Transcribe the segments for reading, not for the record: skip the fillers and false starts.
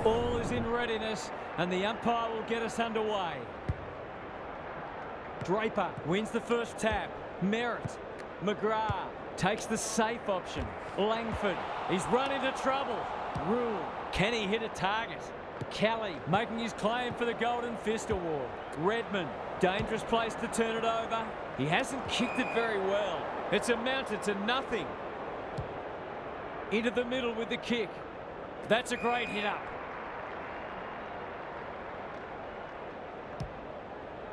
All is in readiness, and the umpire will get us underway. Draper wins the first tap. Merritt. McGrath takes the safe option. Langford, he's run into trouble. Rule, can he hit a target? Kelly making his claim for the Golden Fist Award. Redmond, dangerous place to turn it over. He hasn't kicked it very well. It's amounted to nothing. Into the middle with the kick. That's a great hit up.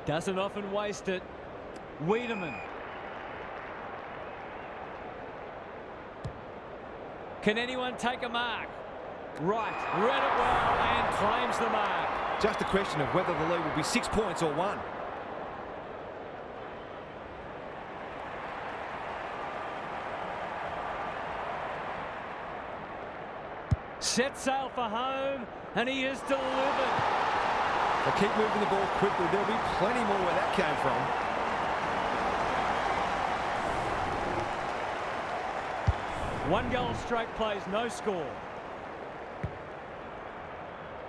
Doesn't often waste it. Wiedemann. Can anyone take a mark? Right, read it well and claims the mark. Just a question of whether the lead will be 6 points or 1. Set sail for home, and he has delivered. They keep moving the ball quickly. There'll be plenty more where that came from. One goal straight plays, no score.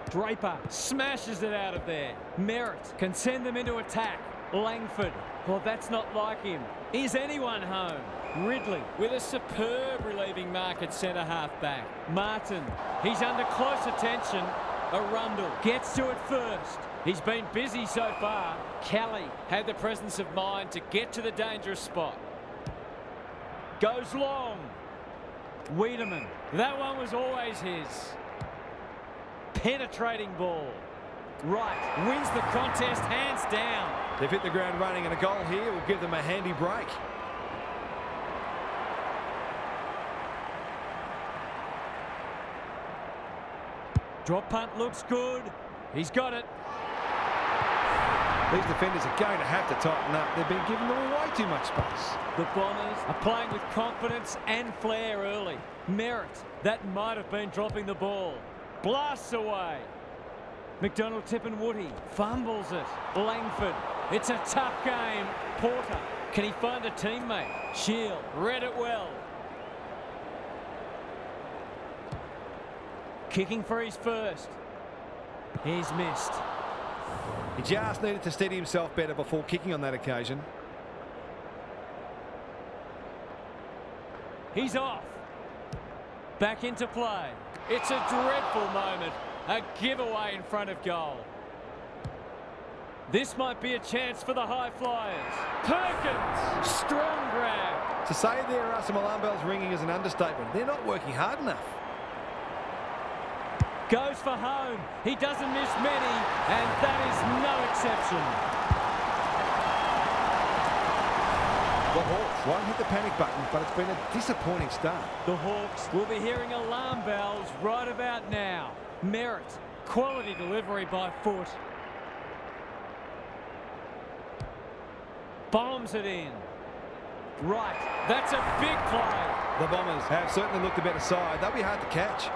Draper smashes it out of there. Merritt can send them into attack. Langford, well, that's not like him. Is anyone home? Ridley with a superb relieving mark at centre-half back. Martin, he's under close attention. Arundel gets to it first. He's been busy so far. Kelly had the presence of mind to get to the dangerous spot. Goes long. Wiedemann, that one was always his. Penetrating ball. Right, wins the contest hands down. They've hit the ground running, and a goal here will give them a handy break. Drop punt looks good. He's got it. These defenders are going to have to tighten up. They've been giving them way too much space. The Bombers are playing with confidence and flair early. Merritt, that might have been dropping the ball. Blasts away. McDonald Tipungwuti fumbles it. Langford, it's a tough game. Porter, can he find a teammate? Shield, read it well. Kicking for his first. He's missed. He just needed to steady himself better before kicking on that occasion. He's off. Back into play. It's a dreadful moment. A giveaway in front of goal. This might be a chance for the high flyers. Perkins, strong grab. To say there are some alarm bells ringing is an understatement. They're not working hard enough. Goes for home. He doesn't miss many, and that is no exception. The Hawks won't hit the panic button, but it's been a disappointing start. The Hawks will be hearing alarm bells right about now. Merritt, quality delivery by foot. Bombs it in. Right, that's a big play. The Bombers have certainly looked a better side. They'll be hard to catch.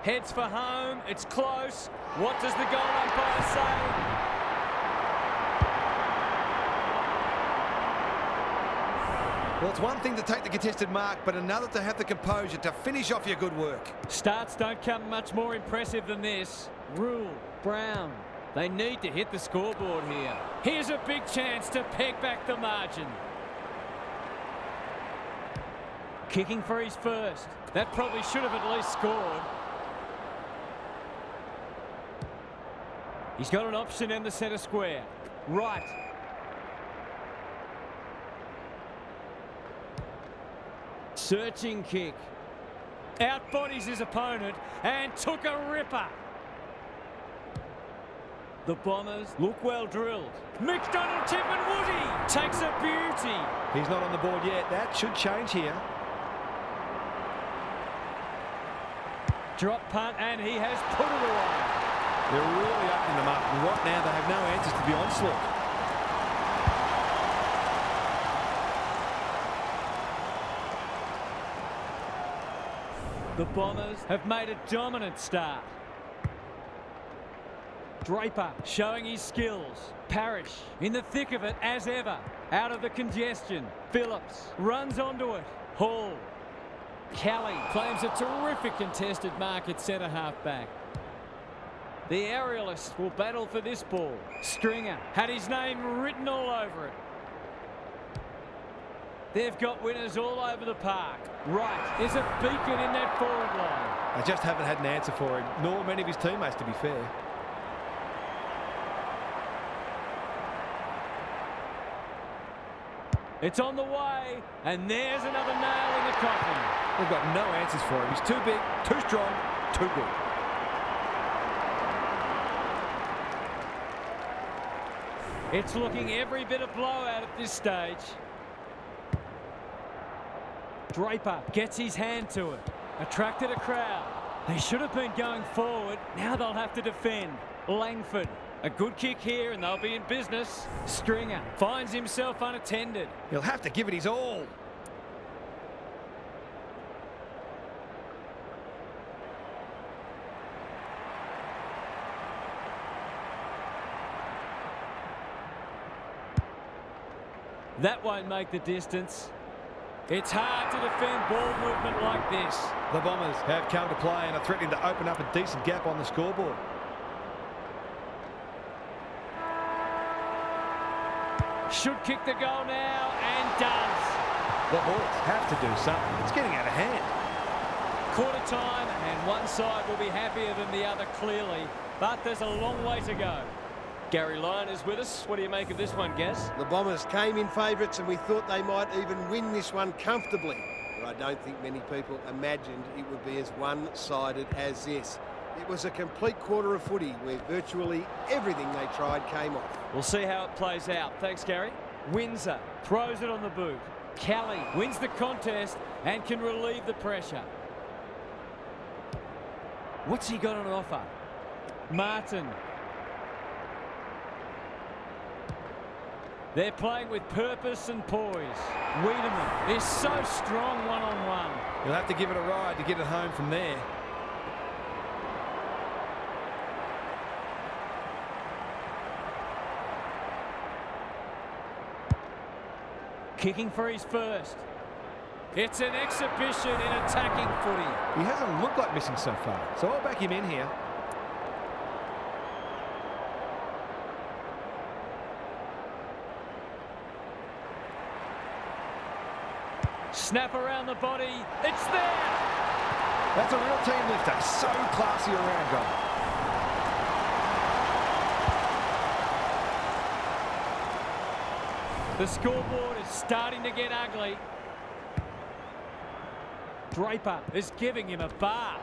Heads for home. It's close. What does the goal umpire say? Well, it's one thing to take the contested mark, but another to have the composure to finish off your good work. Starts don't come much more impressive than this. Rule, Brown. They need to hit the scoreboard here. Here's a big chance to peg back the margin. Kicking for his first. That probably should have at least scored. He's got an option in the centre square. Right. Searching kick. Outbodies his opponent and took a ripper. The Bombers look well drilled. McDonald Tipungwuti takes a beauty. He's not on the board yet. That should change here. Drop punt, and he has put it away. They're really upping them up, and right now they have no answers to the onslaught. The Bombers have made a dominant start. Draper showing his skills. Parrish in the thick of it as ever. Out of the congestion. Phillips runs onto it. Hall. Kelly claims a terrific contested mark at centre half back. The aerialist will battle for this ball. Stringer had his name written all over it. They've got winners all over the park. Wright is a beacon in that forward line. They just haven't had an answer for him, nor many of his teammates, to be fair. It's on the way, and there's another nail in the coffin. They've got no answers for him. He's too big, too strong, too good. It's looking every bit of blowout at this stage. Draper gets his hand to it. Attracted a crowd. They should have been going forward. Now they'll have to defend. Langford. A good kick here and they'll be in business. Stringer finds himself unattended. He'll have to give it his all. That won't make the distance. It's hard to defend ball movement like this. The Bombers have come to play and are threatening to open up a decent gap on the scoreboard. Should kick the goal now and does. The Hawks have to do something. It's getting out of hand. Quarter time and one side will be happier than the other clearly, but there's a long way to go. Gary Lyon is with us. What do you make of this one, Gaz? The Bombers came in favourites and we thought they might even win this one comfortably. But I don't think many people imagined it would be as one-sided as this. It was a complete quarter of footy where virtually everything they tried came off. We'll see how it plays out. Thanks, Gary. Windsor throws it on the boot. Kelly wins the contest and can relieve the pressure. What's he got on offer? Martin. They're playing with purpose and poise. Wiedemann is so strong one-on-one. He'll have to give it a ride to get it home from there. Kicking for his first. It's an exhibition in attacking footy. He hasn't looked like missing so far, so I'll back him in here. Snap around the body. It's there. That's a real team lifter. So classy around goal. The scoreboard is starting to get ugly. Draper is giving him a bath.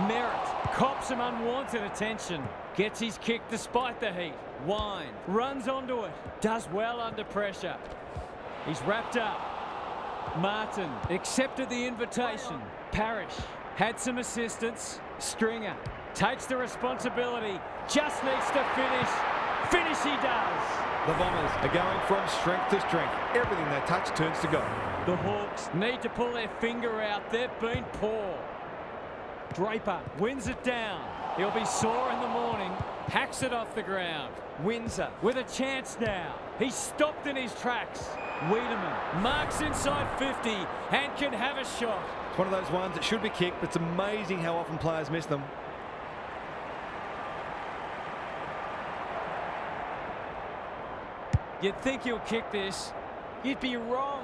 Merritt cops some unwanted attention. Gets his kick despite the heat. Wine runs onto it. Does well under pressure. He's wrapped up. Martin accepted the invitation. Parrish had some assistance. Stringer takes the responsibility. Just needs to finish. Finish he does. The Bombers are going from strength to strength. Everything they touch turns to gold. The Hawks need to pull their finger out. They've been poor. Draper wins it down. He'll be sore in the morning. Hacks it off the ground. Windsor with a chance now. He's stopped in his tracks. Wiedemann marks inside 50 and can have a shot. It's one of those ones that should be kicked, but it's amazing how often players miss them. You'd think he'll kick this. You'd be wrong.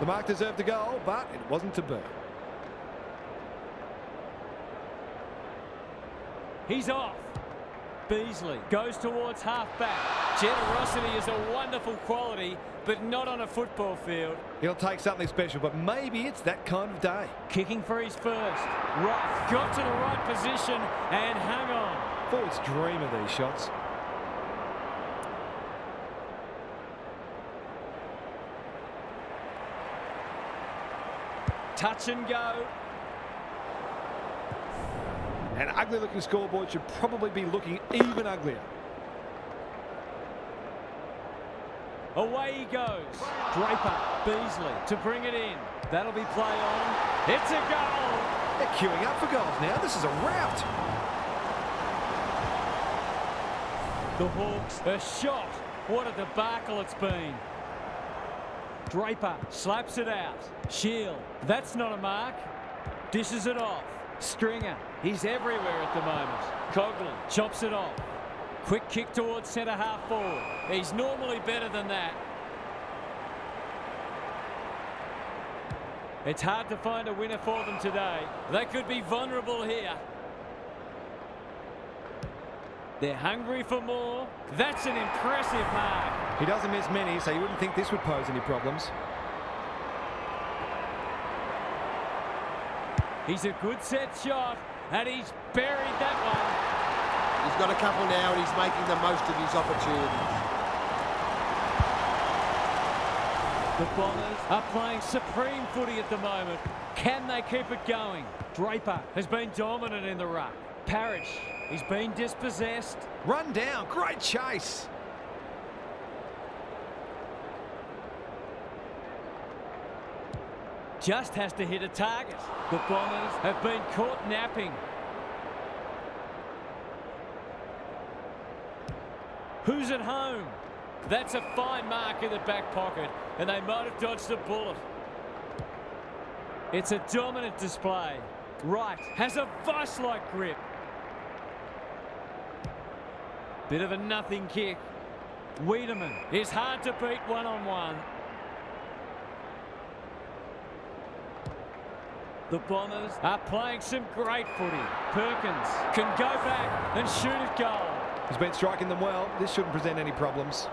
The mark deserved a goal, but it wasn't to be. He's off. Beasley goes towards half-back. Generosity is a wonderful quality, but not on a football field. He'll take something special, but maybe it's that kind of day. Kicking for his first. Right, got to the right position and hung on. Forwards dream of these shots. Touch and go. An ugly-looking scoreboard should probably be looking even uglier. Away he goes. Draper, Beasley to bring it in. That'll be play on. It's a goal. They're queuing up for goals now. This is a rout. The Hawks, a shot. What a debacle it's been. Draper slaps it out. Shield, that's not a mark. Dishes it off. Stringer, he's everywhere at the moment. Coughlin chops it off. Quick kick towards centre half forward. He's normally better than that. It's hard to find a winner for them today. They could be vulnerable here. They're hungry for more. That's an impressive mark. He doesn't miss many, so you wouldn't think this would pose any problems. He's a good set shot, and he's buried that one. He's got a couple now, and he's making the most of his opportunities. The Bombers are playing supreme footy at the moment. Can they keep it going? Draper has been dominant in the ruck. Parrish, he's been dispossessed. Run down, great chase. Just has to hit a target. The Bombers have been caught napping. Who's at home? That's a fine mark in the back pocket, and they might have dodged a bullet. It's a dominant display. Wright has a vice-like grip. Bit of a nothing kick. Wiedemann is hard to beat one-on-one. The Bombers are playing some great footy. Perkins can go back and shoot at goal. He's been striking them well. This shouldn't present any problems.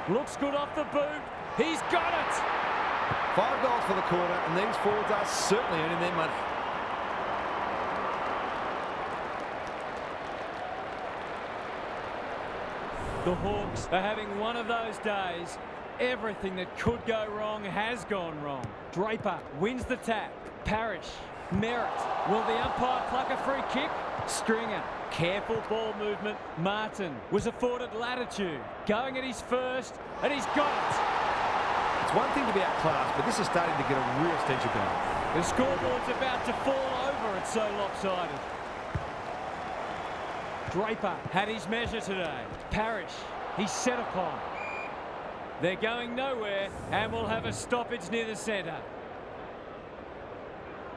Looks good off the boot. He's got it. 5 goals for the quarter, and these forwards are certainly earning their money. The Hawks are having one of those days. Everything that could go wrong has gone wrong. Draper wins the tap. Parrish, Merritt. Will the umpire pluck a free kick? Stringer, careful ball movement. Martin was afforded latitude. Going at his first, and he's got it. It's one thing to be outclassed, but this is starting to get a real stench about it. The scoreboard's about to fall over. It's so lopsided. Draper had his measure today. Parrish, he's set upon. They're going nowhere, and we'll have a stoppage near the centre.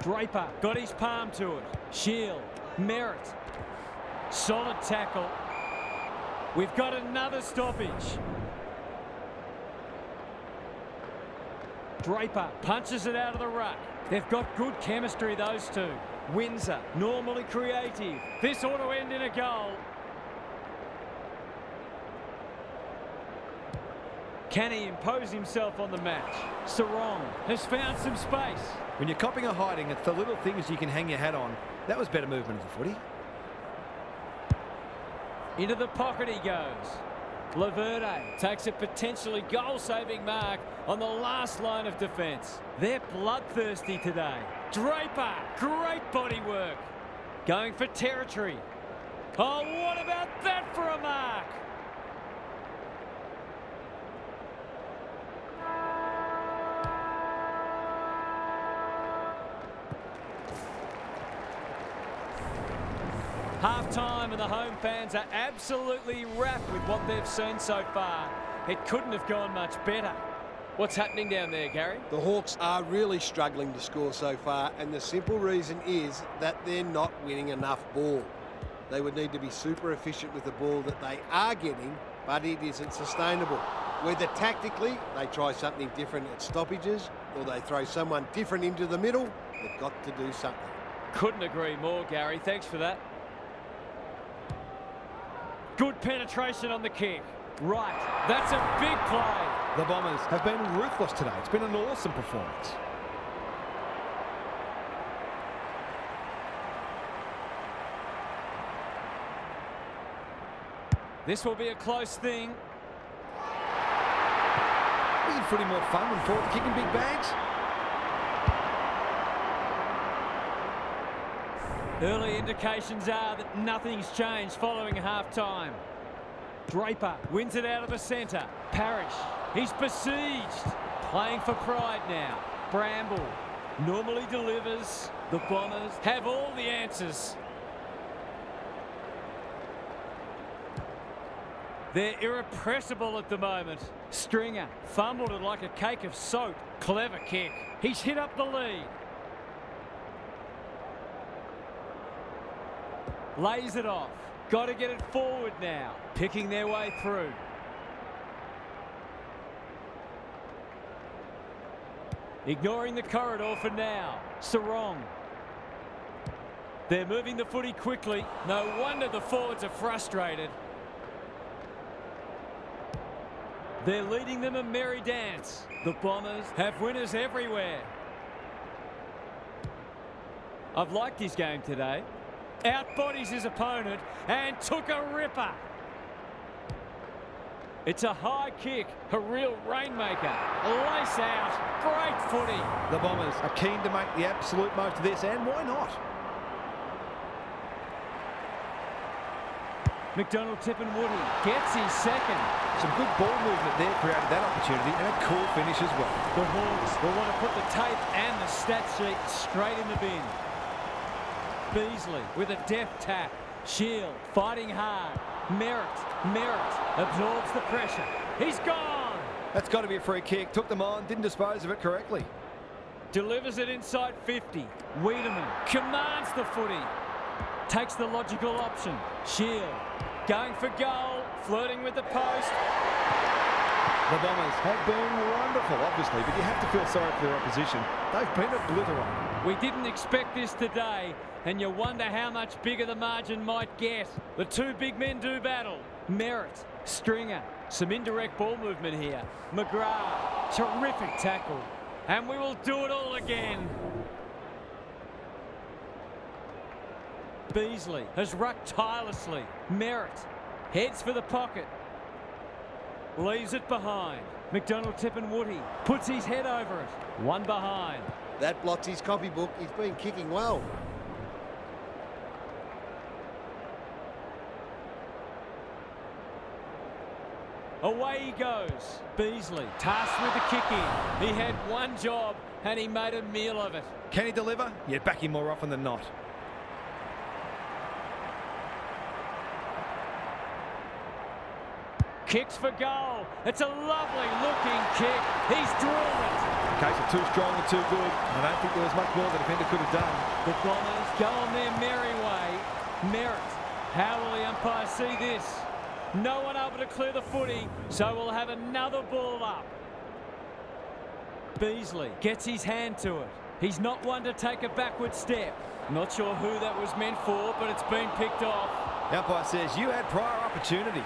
Draper got his palm to it. Shield, Merritt. Solid tackle. We've got another stoppage. Draper punches it out of the ruck. They've got good chemistry, those two. Windsor, normally creative. This ought to end in a goal. Can he impose himself on the match? Sarong has found some space. When you're copping or hiding, it's the little things you can hang your hat on. That was better movement of the footy. Into the pocket he goes. Laverde takes a potentially goal-saving mark on the last line of defence. They're bloodthirsty today. Draper, great body work. Going for territory. Oh, what about that for a mark? Half-time and the home fans are absolutely wrapped with what they've seen so far. It couldn't have gone much better. What's happening down there, Gary? The Hawks are really struggling to score so far, and the simple reason is that they're not winning enough ball. They would need to be super efficient with the ball that they are getting, but it isn't sustainable. Whether tactically they try something different at stoppages or they throw someone different into the middle, they've got to do something. Couldn't agree more, Gary. Thanks for that. Good penetration on the kick. Right, that's a big play. The Bombers have been ruthless today. It's been an awesome performance. This will be a close thing. Isn't footy more fun when forward kicking big bags? Early indications are that nothing's changed following half-time. Draper wins it out of the centre. Parrish, he's besieged. Playing for pride now. Bramble normally delivers. The Bombers have all the answers. They're irrepressible at the moment. Stringer fumbled it like a cake of soap. Clever kick. He's hit up the lead. Lays it off. Got to get it forward now. Picking their way through. Ignoring the corridor for now. Sarong. They're moving the footy quickly. No wonder the forwards are frustrated. They're leading them a merry dance. The Bombers have winners everywhere. I've liked his game today. Outbodies his opponent and took a ripper. It's a high kick, a real rainmaker. Lace out, great footy. The Bombers are keen to make the absolute most of this, and why not? McDonald Tipungwuti gets his second. Some good ball movement there created that opportunity, and a cool finish as well. The Hawks will want to put the tape and the stat sheet straight in the bin. Beasley with a deft tap. Shield fighting hard. Merritt absorbs the pressure. He's gone. That's got to be a free kick. Took them on, didn't dispose of it correctly. Delivers it inside 50. Wiedemann commands the footy. Takes the logical option. Shield going for goal. Flirting with the post. The Bombers have been wonderful, obviously, but you have to feel sorry for their opposition. They've been obliterated. We didn't expect this today, and you wonder how much bigger the margin might get. The two big men do battle. Merritt, Stringer, some indirect ball movement here. McGrath, terrific tackle. And we will do it all again. Beasley has rucked tirelessly. Merritt heads for the pocket. Leaves it behind. McDonald Tipungwuti puts his head over it. One behind. That blocks his copybook. He's been kicking well. Away he goes. Beasley tasked with the kick in. He had one job and he made a meal of it. Can he deliver? You back him more often than not. Kicks for goal. It's a lovely looking kick. He's drilled it. In case of too strong and too good, I don't think there was much more the defender could have done. The Bombers go on their merry way. Merritt. How will the umpire see this? No one able to clear the footy, so we'll have another ball up. Beasley gets his hand to it. He's not one to take a backward step. Not sure who that was meant for, but it's been picked off. The umpire says you had prior opportunity.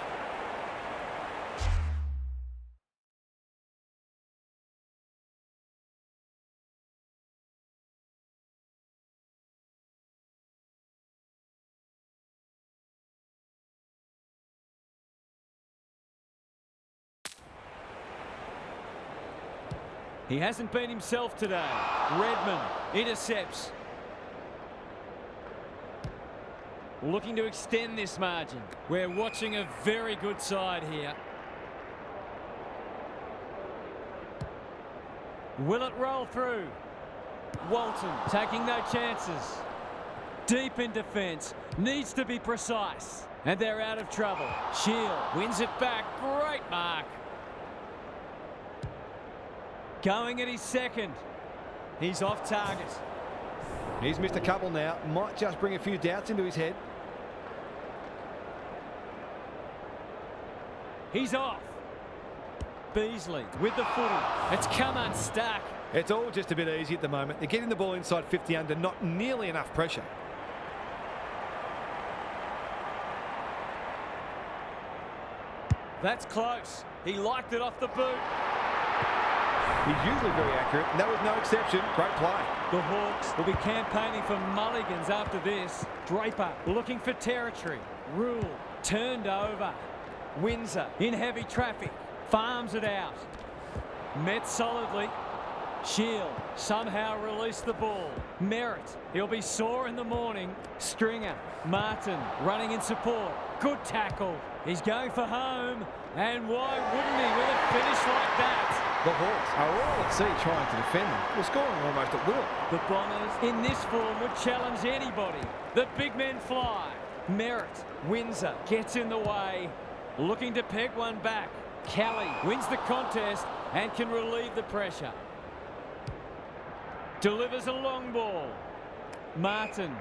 He hasn't been himself today. Redmond intercepts. Looking to extend this margin. We're watching a very good side here. Will it roll through? Walton taking no chances. Deep in defence. Needs to be precise. And they're out of trouble. Shield wins it back. Great mark. Going at his second. He's off target. He's missed a couple now. Might just bring a few doubts into his head. He's off. Beasley with the footy. It's come unstuck. It's all just a bit easy at the moment. They're getting the ball inside 50 under not nearly enough pressure. That's close. He liked it off the boot. He's usually very accurate, and that was no exception. Great play. The Hawks will be campaigning for mulligans after this. Draper looking for territory. Rule turned over. Windsor in heavy traffic. Farms it out. Met solidly. Shield somehow released the ball. Merritt, he'll be sore in the morning. Stringer, Martin running in support. Good tackle. He's going for home. And why wouldn't he with a finish like that? The Hawks are all at sea trying to defend them. Well, scoring almost at will. The Bombers in this form would challenge anybody. The big men fly. Merritt, Windsor gets in the way. looking to peg one back. Kelly wins the contest and can relieve the pressure. Delivers a long ball. Martin.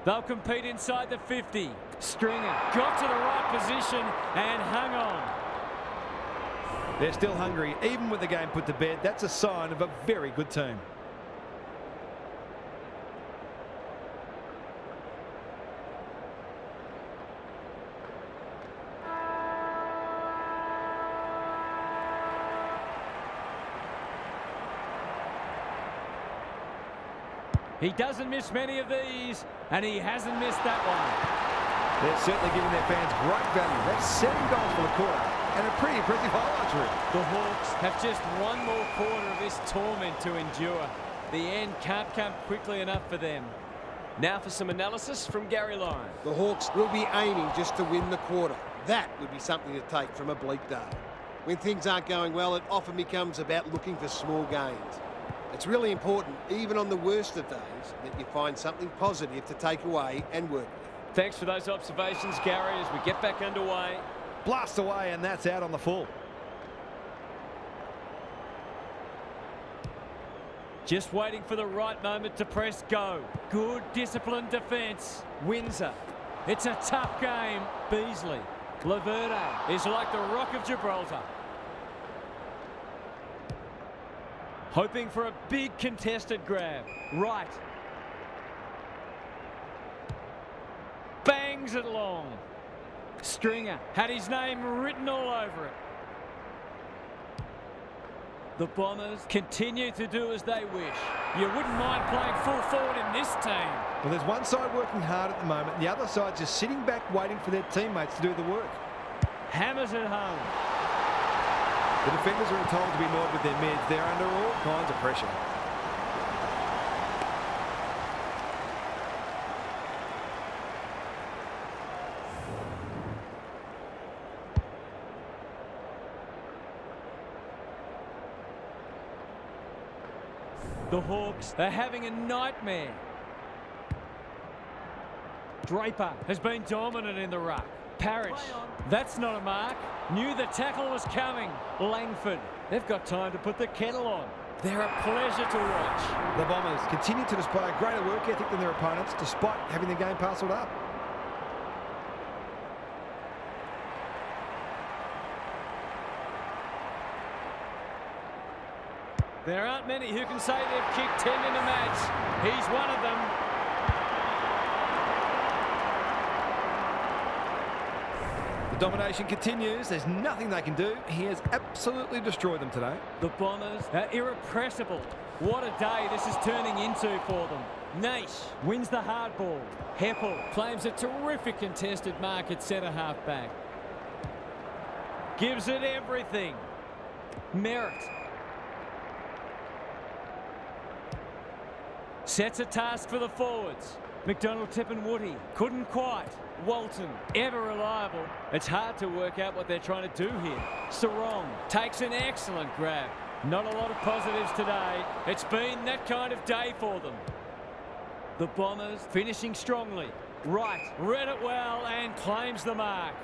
They'll compete inside the 50. Stringer got to the right position and hung on. They're still hungry, even with the game put to bed. That's a sign of a very good team. He doesn't miss many of these, and he hasn't missed that one. They're certainly giving their fans great value. That's 7 goals for the quarter, and a pretty impressive highlights reel. The Hawks have just one more quarter of this torment to endure. The end can't come quickly enough for them. Now for some analysis from Gary Lyon. The Hawks will be aiming just to win the quarter. That would be something to take from a bleak day. When things aren't going well, it often becomes about looking for small gains. It's really important, even on the worst of days, that you find something positive to take away and work with. Thanks for those observations, Gary, as we get back underway. Blast away, and that's out on the full. Just waiting for the right moment to press go. Good disciplined defence. Windsor. It's a tough game. Beasley. Laverde is like the Rock of Gibraltar. Hoping for a big contested grab. Right. Bangs it long. Stringer had his name written all over it. The Bombers continue to do as they wish. You wouldn't mind playing full forward in this team. Well, there's one side working hard at the moment, and the other side just sitting back waiting for their teammates to do the work. Hammers it home. The defenders are told to be annoyed with their mids. They're under all kinds of pressure. The Hawks are having a nightmare. Draper has been dominant in the ruck. Parrish, that's not a mark. Knew the tackle was coming. Langford, they've got time to put the kettle on. They're a pleasure to watch. The Bombers continue to display a greater work ethic than their opponents, despite having the game parcelled up. There aren't many who can say they've kicked 10 in a match. He's one of them. The domination continues. There's nothing they can do. He has absolutely destroyed them today. The Bombers are irrepressible. What a day this is turning into for them. Naish wins the hard ball. Heppel claims a terrific contested mark at centre half back. Gives it everything. Merritt. Sets a task for the forwards. McDonald, Tip and Woody couldn't quite. Walton, ever reliable. It's hard to work out what they're trying to do here. Sarong takes an excellent grab. Not a lot of positives today. It's been that kind of day for them. The Bombers finishing strongly. Wright read it well and claims the mark.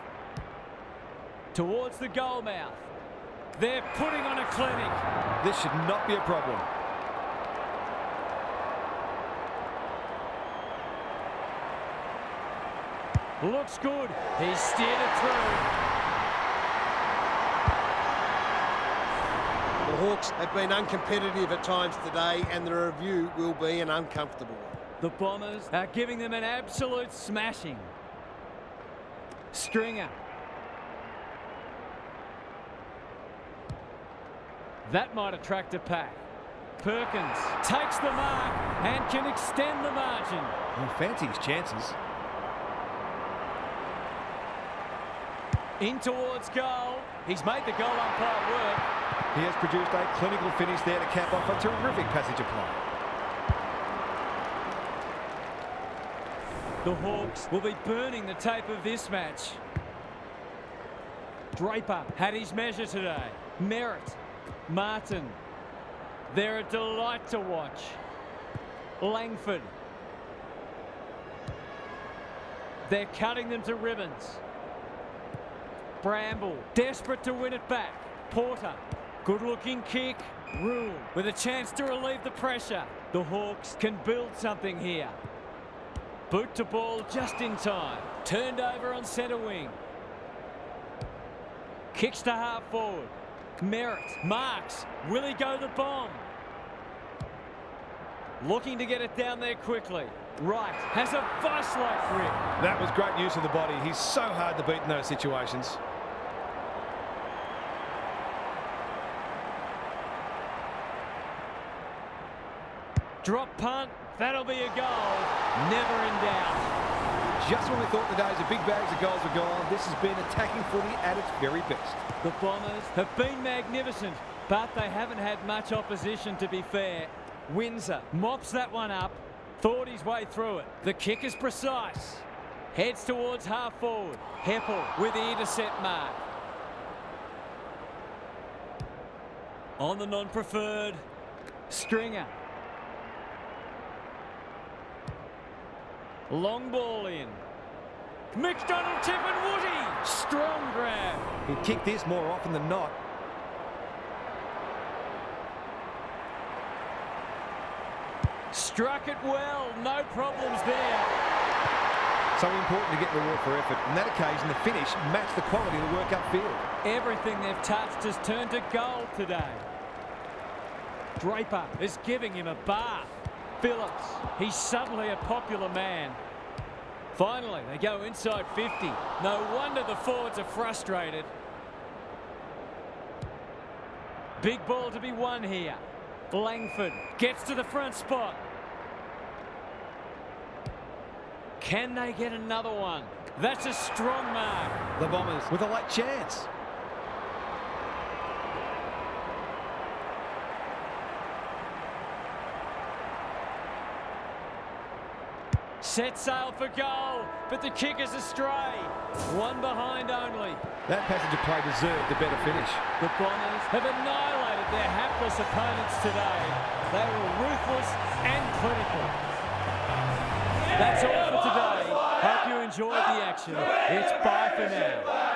Towards the goal mouth. They're putting on a clinic. This should not be a problem. Looks good. He's steered it through. The Hawks have been uncompetitive at times today, and the review will be an uncomfortable one. The Bombers are giving them an absolute smashing. Stringer. That might attract a pack. Perkins takes the mark and can extend the margin. He'll fancy his chances. In towards goal. He's made the goal umpire work. He has produced a clinical finish there to cap off a terrific passage of play. The Hawks will be burning the tape of this match. Draper had his measure today. Merritt. Martin. They're a delight to watch. Langford. They're cutting them to ribbons. Bramble, desperate to win it back. Porter, good-looking kick. Rule with a chance to relieve the pressure. The Hawks can build something here. Boot to ball just in time. Turned over on centre wing. Kicks to half forward. Merritt marks. Will he go the bomb? Looking to get it down there quickly. Wright has a vice-like grip. That was great use of the body. He's so hard to beat in those situations. Drop punt. That'll be a goal. Never in doubt. Just when we thought the days of big bags of goals were gone, this has been attacking footy at its very best. The Bombers have been magnificent, but they haven't had much opposition, to be fair. Windsor mops that one up, thought his way through it. The kick is precise. Heads towards half forward. Heppel with the intercept mark. On the non-preferred. Stringer. Long ball in. McDonald, Tip and Woody. Strong grab. He'd kick this more often than not. Struck it well. No problems there. So important to get reward for effort. On that occasion, the finish matched the quality of the work upfield. Everything they've touched has turned to gold today. Draper is giving him a bath. Phillips, he's suddenly a popular man. Finally, they go inside 50. No wonder the forwards are frustrated. Big ball to be won here. Langford gets to the front spot. Can they get another one? That's a strong mark. The Bombers with a late chance. Set sail for goal, but the kick is astray. One behind only. That passage of play deserved a better finish. The Bombers have annihilated their hapless opponents today. They were ruthless and clinical. That's all for today. Hope you enjoyed the action. It's bye for now.